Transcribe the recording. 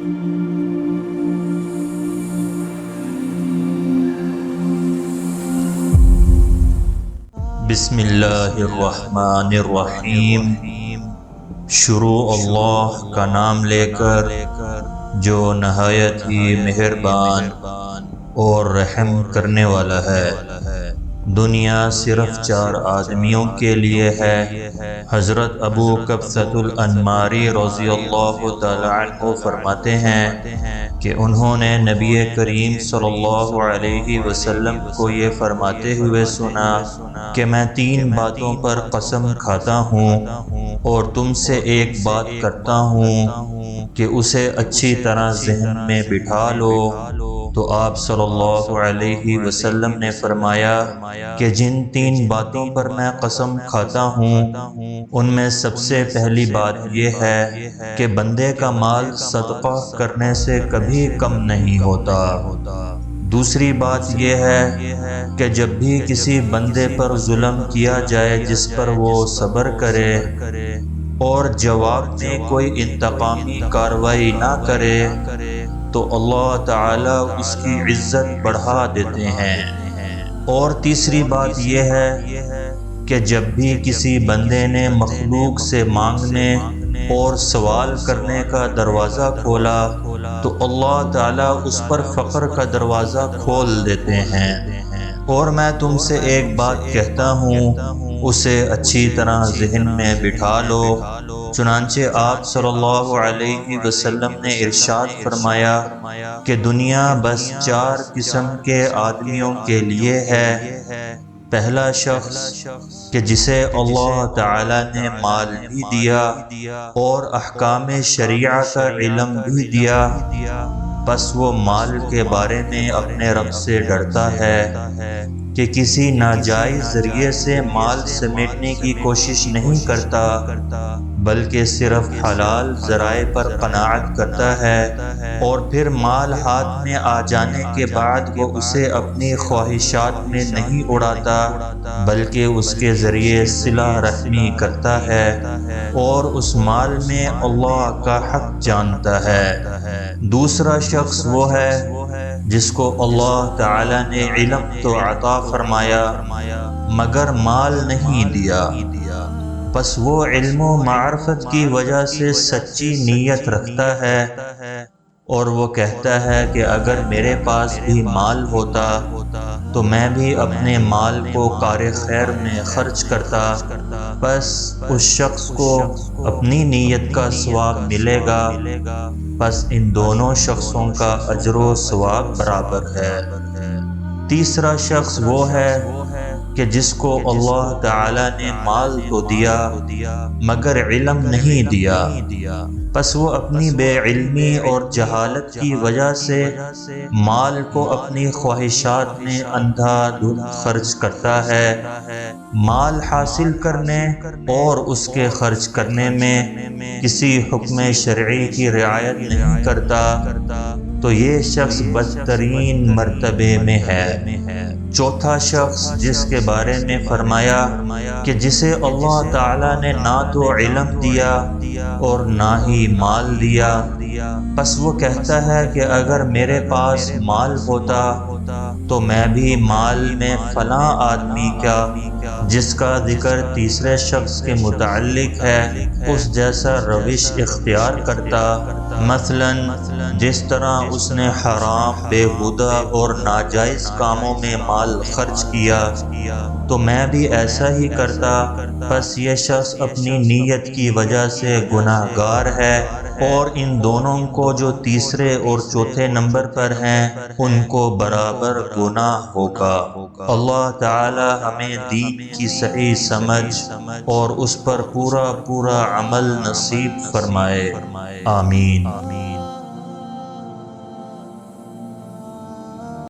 بسم اللہ الرحمن الرحیم۔ شروع اللہ کا نام لے کر جو نہایت ہی مہربان اور رحم کرنے والا ہے۔ دنیا صرف 4 آدمیوں کے لیے ہے۔ حضرت ابو قبصۃ الانماری رضی اللہ تعالی عنہ فرماتے ہیں کہ انہوں نے نبی کریم صلی اللہ علیہ وسلم کو یہ فرماتے ہوئے سنا کہ میں 3 باتوں پر قسم کھاتا ہوں اور تم سے ایک بات کرتا ہوں کہ اسے اچھی طرح ذہن میں بٹھا لو۔ تو آپ صلی اللہ علیہ وسلم نے فرمایا کہ جن 3 باتوں پر میں قسم کھاتا ہوں ان میں سب سے پہلی بات یہ ہے کہ بندے کا مال صدقہ کرنے سے کبھی کم نہیں ہوتا۔ دوسری بات یہ ہے کہ جب بھی کسی بندے پر ظلم کیا جائے جس پر وہ صبر کرے اور جواب میں کوئی انتقامی کارروائی نہ کرے تو اللہ تعالی اس کی عزت بڑھا دیتے ہیں۔ اور تیسری بات یہ ہے کہ جب بھی کسی بندے نے مخلوق سے مانگنے اور سوال کرنے کا دروازہ کھولا تو اللہ تعالیٰ اس پر فقر کا دروازہ کھول دیتے ہیں۔ اور میں تم سے ایک بات کہتا ہوں اسے اچھی طرح ذہن میں بٹھا لو۔ چنانچہ آپ صلی اللہ علیہ وسلم نے ارشاد فرمایا کہ دنیا بس 4 قسم کے آدمیوں کے لیے ہے۔ پہلا شخص کہ جسے اللہ تعالی نے مال بھی دیا اور احکام شریعہ کا علم بھی دیا، بس وہ مال کے بارے میں اپنے رب سے ڈرتا ہے کہ کسی ناجائز ذریعے سے مال سمیٹنے کی کوشش نہیں کرتا بلکہ صرف حلال ذرائع پر قناعت کرتا ہے، اور پھر مال ہاتھ میں آ جانے کے بعد وہ اسے اپنی خواہشات میں نہیں اڑاتا بلکہ اس کے ذریعے صلہ رحمی کرتا ہے اور اس مال میں اللہ کا حق جانتا ہے۔ دوسرا شخص وہ ہے جس کو اللہ تعالی نے علم تو عطا فرمایا مگر مال نہیں دیا، بس وہ علم و معرفت کی وجہ سے سچی نیت رکھتا ہے اور وہ کہتا ہے کہ اگر میرے پاس بھی مال ہوتا تو میں بھی اپنے مال کو کار خیر میں خرچ کرتا، بس اس شخص کو اپنی نیت کا ثواب ملے گا۔ بس ان دونوں شخصوں کا اجر و ثواب برابر ہے۔ تیسرا شخص وہ ہے کہ جس کو اللہ تعالی نے مال تو دیا مگر علم نہیں دیا، بس وہ اپنی بے علمی اور جہالت کی وجہ سے مال کو اپنی خواہشات میں اندھا دھند خرچ کرتا ہے۔ مال حاصل کرنے اور اس کے خرچ کرنے میں کسی حکم شرعی کی رعایت نہیں کرتا تو یہ شخص بدترین مرتبے میں ہے۔ چوتھا شخص جس کے بارے میں فرمایا کہ جسے اللہ تعالی نے نہ تو علم دیا اور نہ ہی مال دیا، بس وہ کہتا ہے کہ اگر میرے پاس مال ہوتا تو میں بھی مال میں فلاں آدمی کا جس کا ذکر تیسرے شخص کے متعلق ہے اس جیسا روش اختیار کرتا، مثلا جس طرح اس نے حرام، بےہودہ اور ناجائز کاموں میں مال خرچ کیا تو میں بھی ایسا ہی کرتا، بس یہ شخص اپنی نیت کی وجہ سے گناہ گار ہے، اور ان دونوں کو جو تیسرے اور چوتھے نمبر پر ہیں ان کو برابر گناہ ہوگا۔ اللہ تعالی ہمیں دین کی صحیح سمجھ اور اس پر پورا عمل نصیب فرمائے، آمین۔